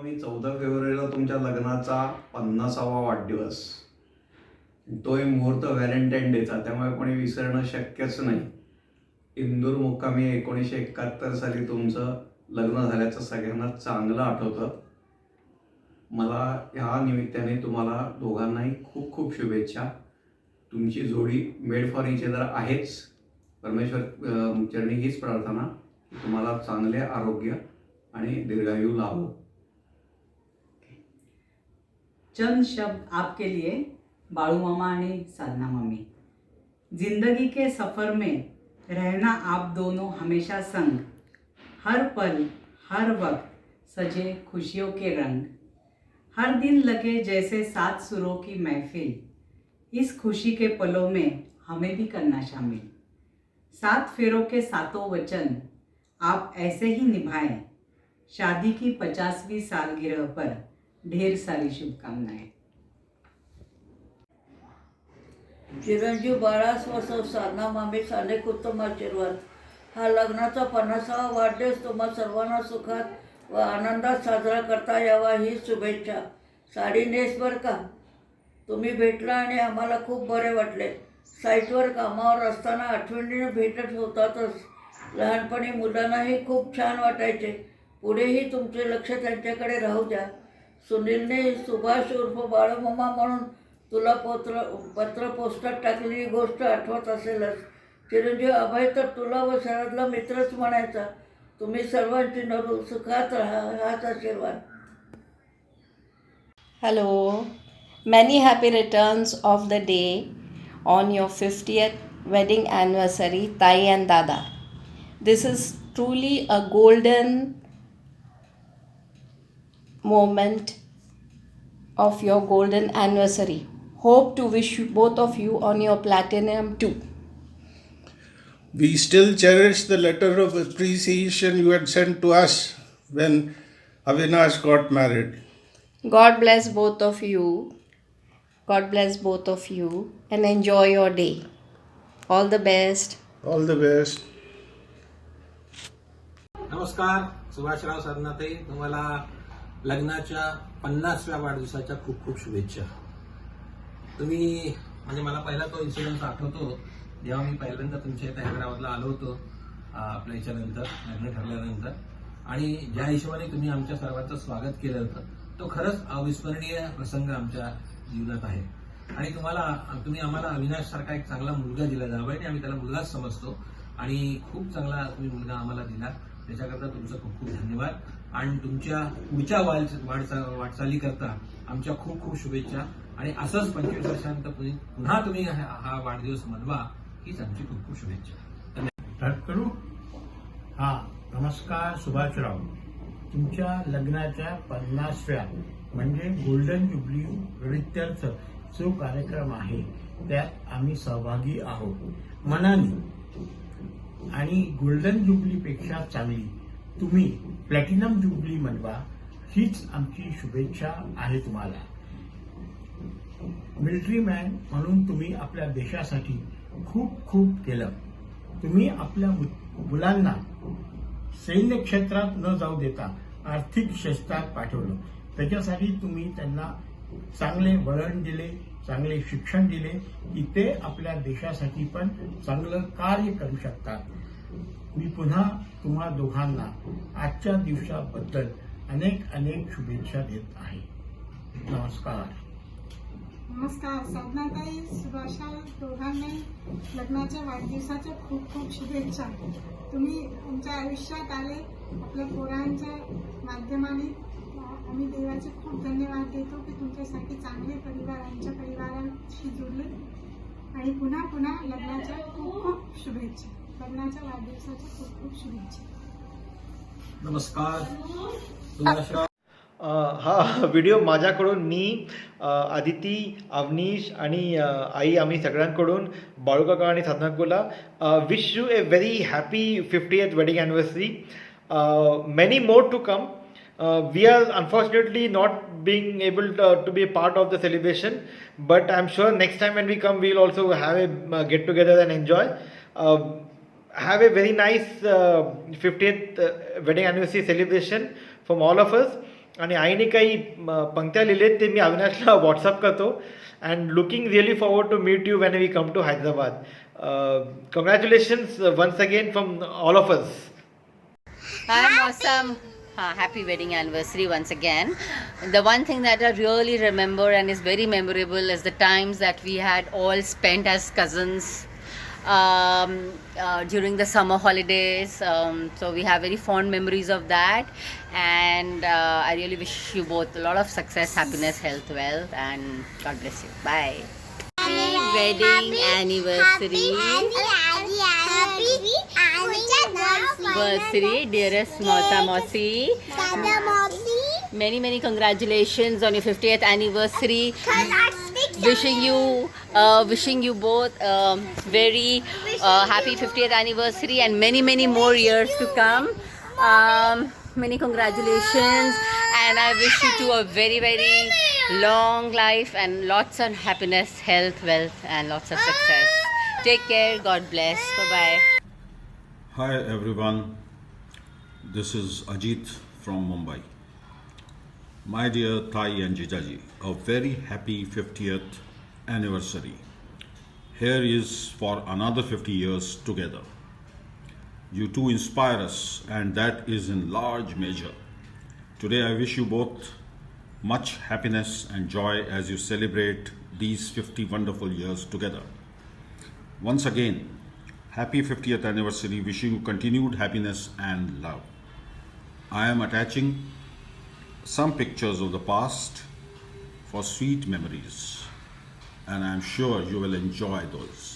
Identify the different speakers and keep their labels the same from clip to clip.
Speaker 1: आगामी 14 फेब्रुवारीला तुमच्या लग्नाचा 50वा वाढदिवस. तोही मुहूर्त व्हॅलेंटाईन डेचा, त्यामुळे कोणी विसरणं शक्यच नाही. इंदूर मुक्कामी 1971 साली तुमचं लग्न झाल्याचं सगळ्यांना चांगलं आठवतं. मला ह्या निमित्ताने तुम्हाला दोघांनाही खूप खूप शुभेच्छा. तुमची जोडी मेड फॉर इच अदर आहेच. परमेश्वर चरणी हीच प्रार्थना की तुम्हाला चांगले आरोग्य आणि दीर्घायु लाभो.
Speaker 2: चंद शब्द आपके लिए बाळू मामा आणि साधना मम्मी. जिंदगी के सफ़र में रहना आप दोनों हमेशा संग, हर पल हर वक्त सजे खुशियों के रंग, हर दिन लगे जैसे सात सुरों की महफिल, इस खुशी के पलों में हमें भी करना शामिल. 7 फेरों के सातों वचन आप ऐसे ही निभाएं. शादी की 50वीं सालगिरह पर ढेर सारी शुभकामनाएं.
Speaker 3: चिरंजीव बाळास वसव साधना मामीस अनेक उत्तम आशीर्वाद. हा लग्नाचा 50वा वाढदिवस तुम्हा सर्वांना सुखात व आनंदात साजरा करता यावा ही शुभेच्छा. साडी नेस बरं का. तुम्ही भेटला आणि आम्हाला खूप बरे वाटले. साईटवर कामावर असताना आठवणीने भेटत होतातच. लहानपणी मुलांनाही खूप छान वाटायचे. पुढेही तुमचे लक्ष त्यांच्याकडे राहू द्या. सुनीलने सुभाष उर्फ बाळूमामा म्हणून तुला पत्र पोस्टात टाकलेली गोष्ट आठवत असेलच. चिरंजीव अभय तर तुला व शरदला मित्रच म्हणायचा. तुम्ही सर्वांची नरू सुखात राहा हाच आशीर्वाद.
Speaker 4: Hello, many happy returns of the day on your 50th wedding anniversary, Tai and Dada. This is truly a golden moment of your golden anniversary. Hope to wish you, both of you, on your platinum too.
Speaker 5: We still cherish the letter of appreciation you had sent to us when Avinash got married.
Speaker 4: God bless both of you. God bless both of you and enjoy your day. All the best.
Speaker 5: All the best.
Speaker 6: नमस्कार, सुभाषराव साधनाताई. तुम्हाला लग्नाच्या 50व्या वाढदिवसाच्या खूप खूप शुभेच्छा. तुम्ही म्हणजे मला पहिला तो इन्सिडेंट आठवतो जेव्हा मी पहिल्यांदा तुमच्या इथे हैदराबादला आलो होतो आपल्या याच्यानंतर लग्न ठरल्यानंतर, आणि ज्या हिशोबाने तुम्ही आमच्या सर्वांचं स्वागत केलं होतं तो खरंच अविस्मरणीय प्रसंग आमच्या जीवनात आहे. आणि तुम्ही आम्हाला अविनाश सारखा एक चांगला मुलगा दिला जावा आणि आम्ही त्याला मुलगाच समजतो आणि खूप चांगला तुम्ही मुलगा आम्हाला दिला त्याच्याकरता तुमचं खूप खूप धन्यवाद. आणि तुमच्या पुढच्या वाटचाली करता आमच्या खूप खूप शुभेच्छा. आणि असंच 25 वर्षांत पुन्हा तुम्ही हा वाढदिवस मनवा हीच आमची खूप खूप शुभेच्छा.
Speaker 7: स्टार्ट करू. नमस्कार सुभाषराव. तुमच्या लग्नाच्या 50व्या म्हणजे गोल्डन जुबली प्रित्यर्थ जो कार्यक्रम आहे त्यात आम्ही सहभागी आहोत मनाने. आणि गोल्डन जुबलीपेक्षा चांगली तुम्ही प्लॅटिनम जुबली मनवा हीच आमची शुभेच्छा आहे तुम्हाला. मिलिटरी मॅन म्हणून तुम्ही आपल्या देशासाठी खूप खूप केलं. तुम्ही आपल्या मुलांना सैन्य क्षेत्रात न जाऊ देता आर्थिक क्षेत्रात पाठवलं. त्याच्यासाठी तुम्ही त्यांना चांगले वळण दिले, चांगले शिक्षण दिले की ते आपल्या देशासाठी पण चांगलं कार्य करू शकतात. मी पुन्हा तुम्हा दोघांना आजच्या दिवसाबद्दल अनेक अनेक शुभेच्छा देत आहे. नमस्कार.
Speaker 8: नमस्कार साधनाताई, सुभाषा दोघांनाही लग्नाच्या वाढदिवसाच्या खूप खूप शुभेच्छा. तुम्ही आमच्या आयुष्यात आले आपल्या पोरांच्या माध्यमाने. आम्ही देवाचे खूप धन्यवाद देतो की तुमच्यासाठी चांगले परिवार आमच्या परिवाराशी जोडले. आणि पुन्हा पुन्हा लग्नाच्या खूप खूप शुभेच्छा. लग्नाच्या वाढदिवसाच्या खूप खूप शुभेच्छा.
Speaker 6: नमस्कार सुभाषराव.
Speaker 9: हा व्हिडिओ माझ्याकडून मी आदिती, अवनीश आणि आई आम्ही सगळ्यांकडून बाळूकाका आणि साधनाकुला wish you a very happy 50th wedding anniversary. Many more to come. We are unfortunately not being able to be a part of the celebration, but I'm sure next time when we come we'll also have a get together and enjoy. Have a very nice 50th wedding anniversary celebration from all of us. आणि आईने काही पंक्त्या लिहिलेत ते मी अविनाशला WhatsApp करतो. And looking really forward to meet you when we come to Hyderabad. Congratulations once again from all of us.
Speaker 10: Hi, Mosam. Happy wedding anniversary once again. The one thing that I really remember and is very memorable is the times that we had all spent as cousins during the summer holidays. So we have very fond memories of that. And I really wish you both a lot of success, happiness, health, wealth, and God bless you. Bye. Happy wedding anniversary. Anniversary, dearest Mausa Mausi. Many congratulations on your 50th anniversary. Wishing you both very happy 50th anniversary and many more years to come. Many congratulations, and I wish you two a very long life and lots of happiness, health, wealth, and lots of success. Take care. God bless. Bye bye.
Speaker 11: Hi everyone, this is Ajit from Mumbai. My dear Thai and Jijaji, a very happy 50th anniversary. Here is for another 50 years together. You two inspire us, and that is in large measure. Today I wish you both much happiness and joy as you celebrate these 50 wonderful years together. Once again, happy 50th anniversary, wishing you continued happiness and love. I am attaching some pictures of the past for sweet memories, and I am sure you will enjoy those.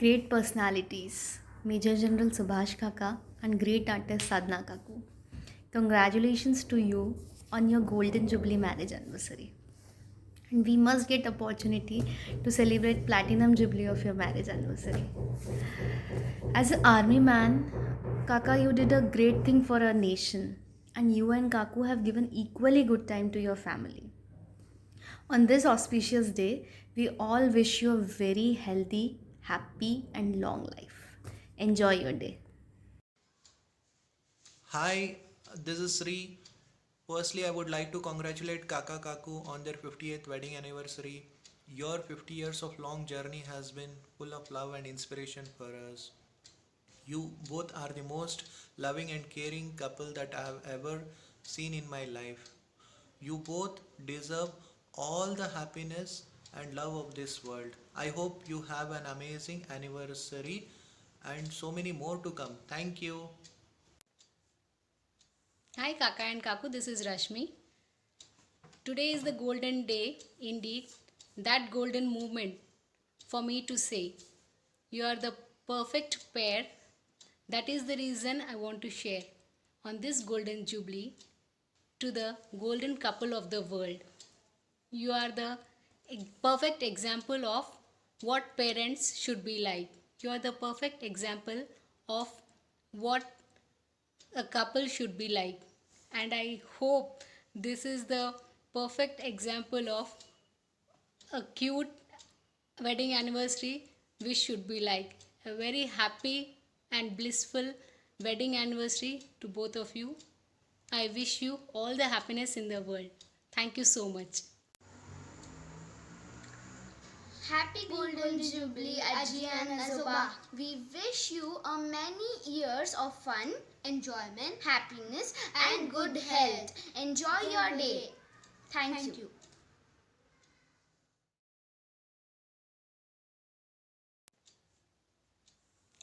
Speaker 12: Great personalities, Major General Subhash Kaka and great artist Sadhna Kaku. Congratulations to you on your Golden Jubilee marriage anniversary. And we must get opportunity to celebrate Platinum Jubilee of your marriage anniversary. As an army man, Kaka, you did a great thing for our nation, and you and Kaku have given equally good time to your family. On this auspicious day, we all wish you a very healthy, happy and long life. Enjoy your day.
Speaker 13: Hi, this is Sri. Firstly, I would like to congratulate Kaka Kaku on their 50th wedding anniversary. Your 50 years of long journey has been full of love and inspiration for us. You both are the most loving and caring couple that I have ever seen in my life. You both deserve all the happiness and love of this world. I hope you have an amazing anniversary and so many more to come. Thank you.
Speaker 14: Hi Kaka and Kaku, this is Rashmi. Today is the golden day, indeed, that golden moment for me to say, you are the perfect pair. That is the reason I want to share on this golden jubilee to the golden couple of the world. You are the perfect example of what parents should be like. You are the perfect example of what a couple should be like. And I hope this is the perfect example of a cute wedding anniversary which should be like. A very happy and blissful wedding anniversary to both of you. I wish you all the happiness in the world. Thank you so much.
Speaker 15: Happy Golden Jubilee, Aji and Azoba. We wish you a many years of fun, enjoyment, happiness and good health. Enjoy your day. Thank you.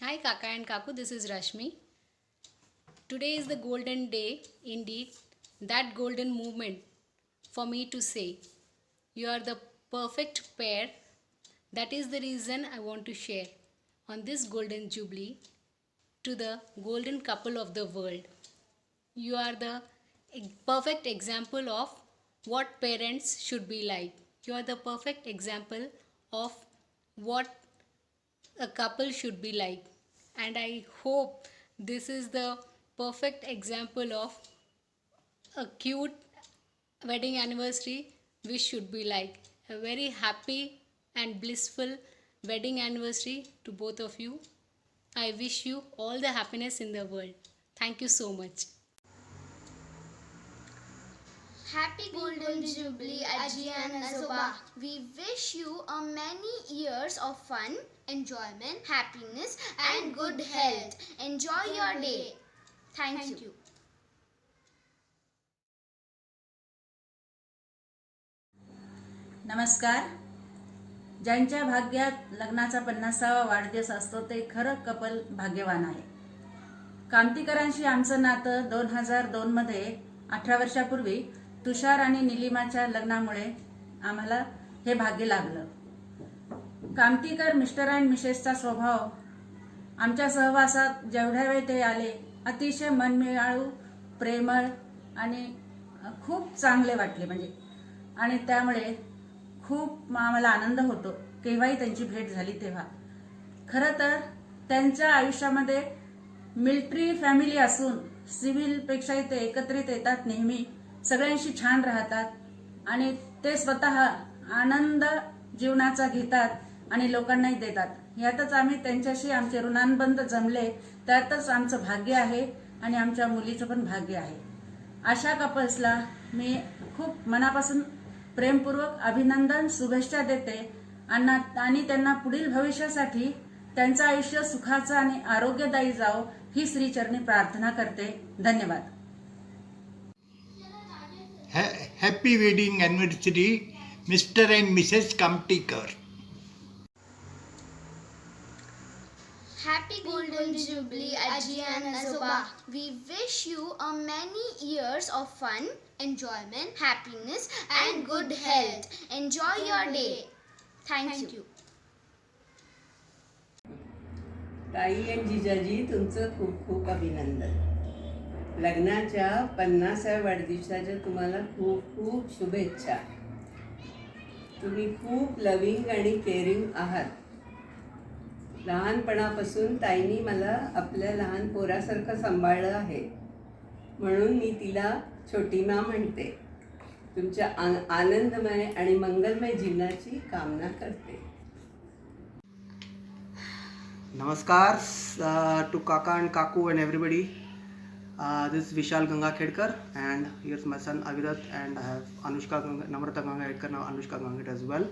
Speaker 14: Hi Kaka and Kaku, this is Rashmi. Today is the golden day indeed, that golden moment for me to say, you are the perfect pair. That is the reason I want to share on this golden jubilee to the golden couple of the world. You are the perfect example of what parents should be like. You are the perfect example of what a couple should be like. And I hope this is the perfect example of a cute wedding anniversary which should be like. A very happy and blissful wedding anniversary to both of you. I wish you all the happiness in the world. Thank you so much.
Speaker 15: Happy Golden Jubilee, Aji and Azoba. We wish you a many years of fun, enjoyment, happiness and good health. Enjoy your day. Thank you.
Speaker 2: नमस्कार. ज्यांच्या भाग्यात लग्नाचा 50वा वाढदिवस असतो ते खरं couple भाग्यवान आहे. कामतीकरांशी आमचं नातं 2002 मध्ये 18 वर्षापूर्वी तुषार आणि निलिमाच्या लग्नामुळे आम्हाला हे भाग्य लाभलं. कामतीकर मिस्टर अँड मिसेसचा स्वभाव आमच्या सहवासात जेवढ्या वेळ ते आले अतिशय मनमिळाऊ, प्रेमळ आणि खूप चांगले वाटले म्हणजे. आणि त्यामुळे खूप आम्हाला आनंद होतो केव्हाही त्यांची भेट झाली तेव्हा. खरं तर त्यांच्या आयुष्यामध्ये मिलिटरी फॅमिली असून सिव्हिलपेक्षाही ते एकत्रित येतात, नेहमी सगळ्यांशी छान राहतात आणि ते स्वतः आनंद जीवनाचा घेतात आणि लोकांनाही देतात. यातच आम्ही त्यांच्याशी आमचे ऋणानुबंध जमले, त्यातच आमचं भाग्य आहे आणि आमच्या मुलीचं पण भाग्य आहे. अशा कपल्सला मी खूप मनापासून प्रेमपूर्वक अभिनंदन, शुभेच्छा देते आणि त्यांना पुढील भविष्यासाठी त्यांचं आयुष्य सुखाचं आणि आरोग्यदायी जावो ही श्रीचरणी प्रार्थना करते. धन्यवाद.
Speaker 7: Happy wedding anniversary Mr and Mrs Kamtikar.
Speaker 15: Happy Golden Jubilee, Aji and Azoba. We wish you a many years of fun, enjoyment, happiness and good health. Enjoy your day. Thank you.
Speaker 16: ताई आणि जिजाजी, तुमचं खूप खूप अभिनंदन. लग्नाच्या 50व्या वाढदिवसाच्या तुम्हाला खूप खूप शुभेच्छा. तुम्ही खूप लविंग आणि केअरिंग आहात. लहानपणापासून ताईंनी मला आपल्या लहान पोरासारखं सांभाळलं आहे, म्हणून मी तिला छोटी मा म्हणते. तुमच्या आनंदमय आणि मंगलमय जीवनाची कामना करते.
Speaker 17: Namaskar to Kaka and Kaku and everybody. This is Vishal Gangakhedkar and here's my son Avirat, and I have Namrata Gangakhedkar, now Anushka Gangakhedkar as well.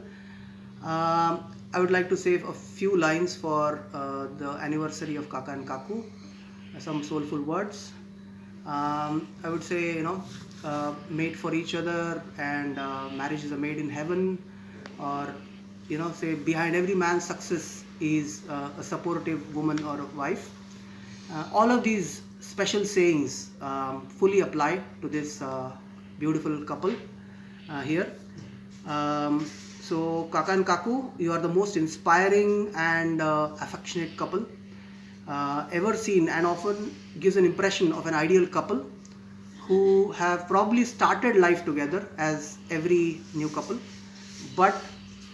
Speaker 17: I would like to say a few lines for the anniversary of Kaka and Kaku, some soulful words. I would say, made for each other, and marriage is a made in heaven, or say behind every man's success is a supportive woman or a wife. All of these special sayings fully apply to this beautiful couple here. So Kaka and Kaku, you are the most inspiring and affectionate couple ever seen, and often gives an impression of an ideal couple who have probably started life together as every new couple, but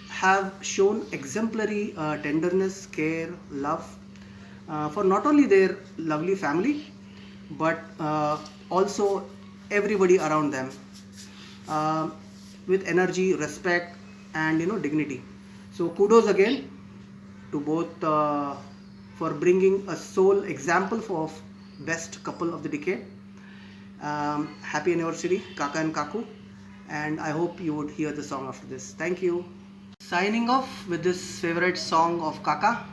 Speaker 17: have shown exemplary tenderness, care, love for not only their lovely family, but also everybody around them, with energy, respect and dignity. So kudos again to both for bringing a sole example of best couple of the decade. Happy anniversary Kaka and Kaku, and I hope you would hear the song after this. Thank you. Signing off with this favorite song of Kaka,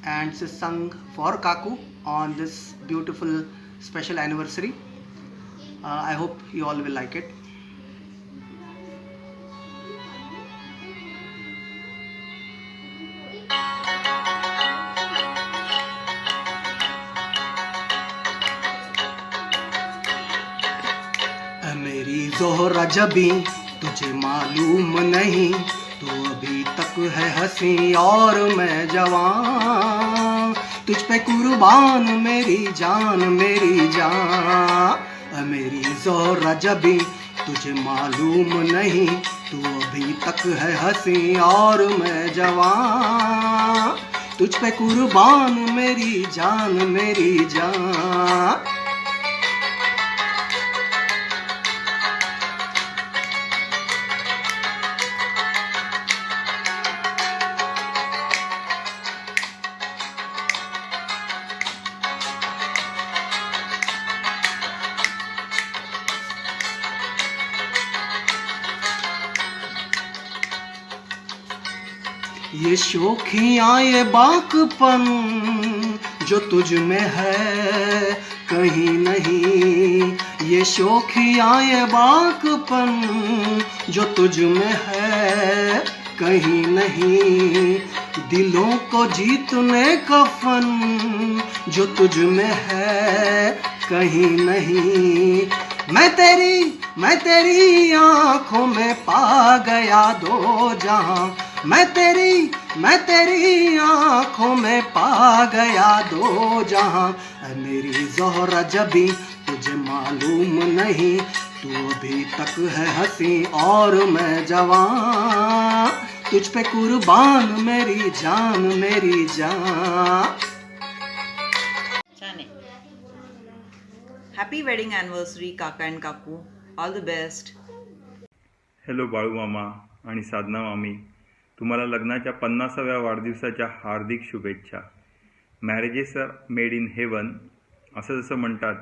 Speaker 17: and this is sung for Kaku on this beautiful special anniversary. I hope you all will like it. Zohra जबी तुझे मालूम नहीं, तू अभी तक है हंसी और मैं जवान, तुझ पे कुर्बान मेरी जान मेरी जान। मेरी ज़ोहरा जबी तुझे मालूम नहीं, तू अभी तक है हंसी और मैं जवान, तुझ पे कुर्बान मेरी जान मेरी जान। ये शोखियाँ ये बाकपन जो तुझ में है कहीं नहीं, ये शोखियाँ ये बाकपन जो तुझ में है कहीं नहीं, दिलों को जीतने का फन जो तुझ में है कहीं नहीं। मैं तेरी आँखों में पा गया दो जहां, मैं तेरी आँखों में पा गया दो जहां। मेरी ज़ोहरा जबी तुझे मालूम नहीं, तू अभी तक है हंसी और मैं जवान, तुझ पे कुर्बान मेरी जान मेरी जान।
Speaker 18: हॅपी वेडिंग ॲनिव्हर्सरी काका अँड काकू, all the best.
Speaker 19: Hello Balu मामा आणि साधना मामी, तुम्हाला लग्नाच्या 50व्या वाढदिवसाच्या हार्दिक शुभेच्छा. Marriages are made in heaven असं जसं म्हणतात,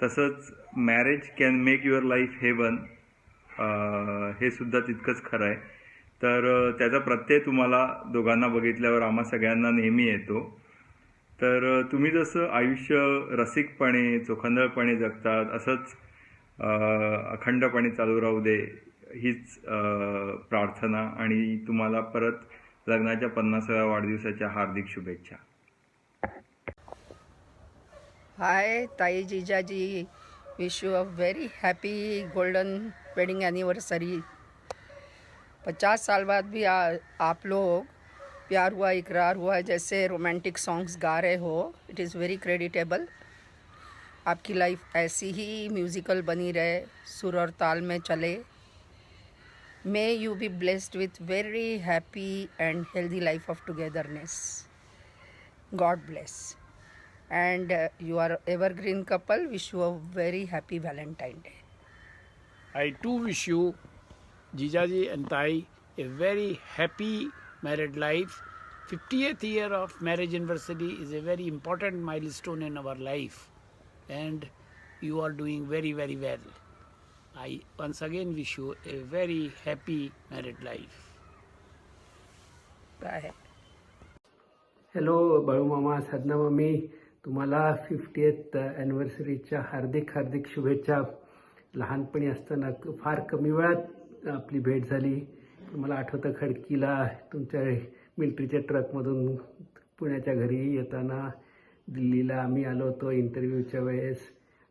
Speaker 19: तसंच marriage can make your life heaven, हे सुद्धा तितकंच खरं आहे. तर त्याचा प्रत्यय तुम्हाला दोघांना बघितल्यावर आम्हा सगळ्यांना नेहमी येतो. तर तुम्ही जसं आयुष्य रसिकपणे चोखंदळपणे जगतात, असंच अखंडपणे चालू राहू दे हीच प्रार्थना, आणि तुम्हाला परत लग्नाच्या 50व्या वाढदिवसाच्या हार्दिक शुभेच्छा.
Speaker 4: हाय ताई जीजाजी, wish you a very happy golden wedding anniversary. 50 साल बाद भी आप लोग प्यार हुआ इकरार हुआ जैसे रोमांटिक सॉन्ग्स गा रहे हो, इट इज़ वेरी क्रेडिटेबल. आपकी लाइफ ऐसी ही म्यूज़िकल बनी रहे, सुर और ताल में चले. May you be blessed with very happy and healthy life of togetherness. God bless. And you are evergreen couple. Wish you a very happy Valentine Day.
Speaker 7: I too wish you, Jijaji and Tai, a very happy married life. 50th year of marriage anniversary is a very important milestone in our life, and you are doing very, very well. I once again wish you a very happy married life.
Speaker 4: Bye.
Speaker 20: Hello Balu मामा, साधना मामी, तुम्हाला 50th ॲनिव्हर्सरीच्या हार्दिक हार्दिक शुभेच्छा. लहानपणी असताना फार कमी वेळात आपली भेट झाली. मला आठवतं खडकीला तुमच्या मिलिटरीच्या ट्रकमधून पुण्याच्या घरी येताना दिल्लीला आम्ही आलो होतो इंटरव्ह्यूच्या वेळेस,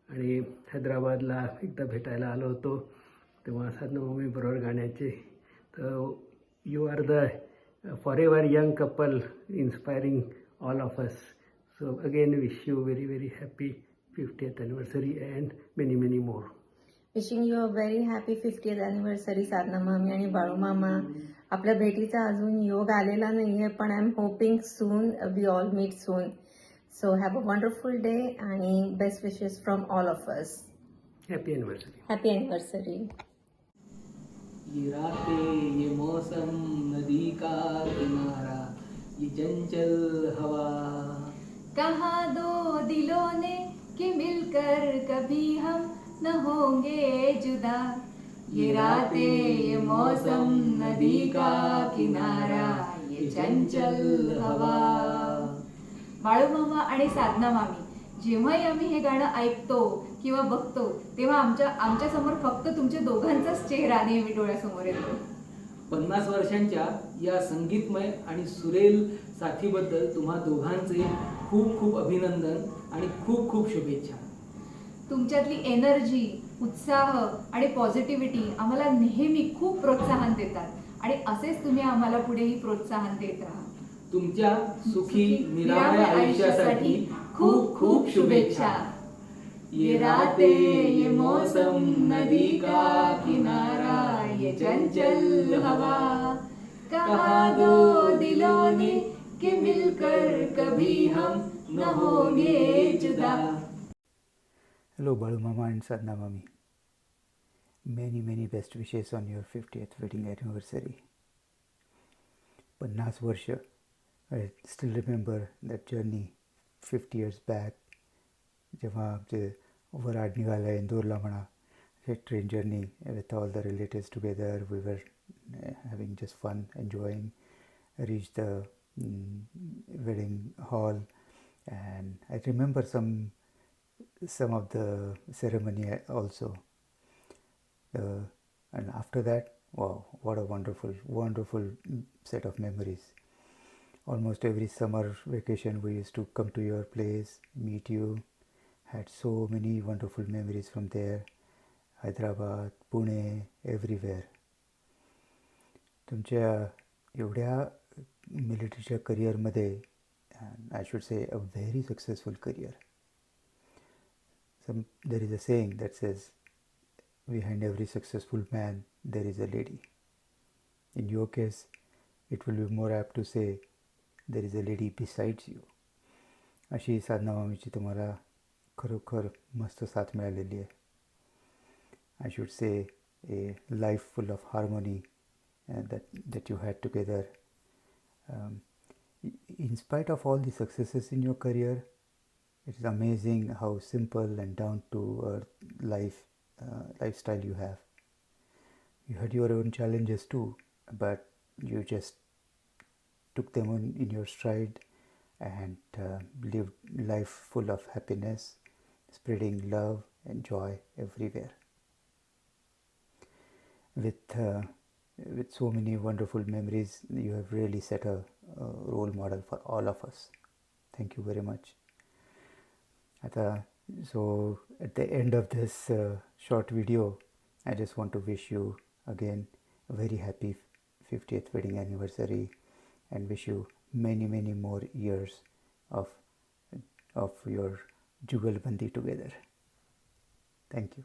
Speaker 20: आणि हैदराबादला एकदा भेटायला आलो होतो तेव्हा साधना मामी बरोबर गाण्याचे. तर you are the forever young couple inspiring all of us. So again wish you very very happy 50th anniversary and many many more.
Speaker 21: Wishing you a very happy 50th anniversary Sadhana मामी आणि बाळू मामा. आपल्या भेटीचा अजून योग आलेला नाही आहे, पण I am hoping soon we all meet soon. So have a wonderful day and best wishes from all of us.
Speaker 20: Happy anniversary.
Speaker 21: Happy anniversary.
Speaker 22: ये रातें ये मौसम नदी का किनारा ये चंचल हवा,
Speaker 23: कहा दो दिलों ने कि मिलकर कभी हम न होंगे जुदा.
Speaker 22: ये रातें ये मौसम नदी का किनारा ये चंचल हवा.
Speaker 14: बाळूमामा आणि साधना मामी, जेव्हाही आम्ही हे गाणं ऐकतो किंवा बघतो तेव्हा आमच्या समोर फक्त तुमच्या दोघांचाच चेहरा नेहमी डोळ्यासमोर येतो.
Speaker 22: 50 वर्षांच्या या संगीतमय आणि सुरेल साथीबद्दल तुम्हा दोघांचे खूप खूप अभिनंदन आणि खूप खूप शुभेच्छा.
Speaker 14: तुमच्यातली एनर्जी,
Speaker 23: उत्साह आणि पॉझिटिव्हिटी आम्हाला नेहमी खूप प्रोत्साहन देतात आणि असेच तुम्ही आम्हाला पुढेही प्रोत्साहन देत राहा.
Speaker 22: तुमच्या सुखी निरामय आयुष्यासाठी खूप खूप शुभेच्छा. ये रातें ये मौसम नदी का किनारा ये चंचल हवा कहा दो दिलों ने कि मिलकर कभी हम न होंगे जुदा.
Speaker 1: Hello, Balu Mama and Sadhna Mami. Many best wishes on your 50th wedding anniversary. 50 वर्ष. I still remember that journey 50 years back. जेव्हा आमचे वराड निघाला इंदोरला म्हणा, train journey with all the relatives together. We were having just fun, enjoying. Reached the wedding hall, and I remember some of the ceremony also, and after that, wow, what a wonderful set of memories. Almost every summer vacation we used to come to your place, meet you, had so many wonderful memories from there. Hyderabad, Pune, everywhere. तुमच्या एवढ्या मिलिटरीच्या करिअरमध्ये, I should say a very successful career. There is a saying that says, behind every successful man there is a lady. In your case, it will be more apt to say, there is a lady besides you. अशी साधना मामीची तुम्हाला खरोखर मस्त साथ मिळालेली आहे. I should say a life full of harmony that you had together. In spite of all the successes in your career, it is amazing how simple and down to earth lifestyle you have. You had your own challenges too, but you just took them in your stride and lived life full of happiness, spreading love and joy everywhere. With so many wonderful memories, you have really set a role model for all of us. Thank you very much. So at the end of this short video, I just want to wish you again a very happy 50th wedding anniversary, and wish you many more years of your jugalbandi together. Thank you.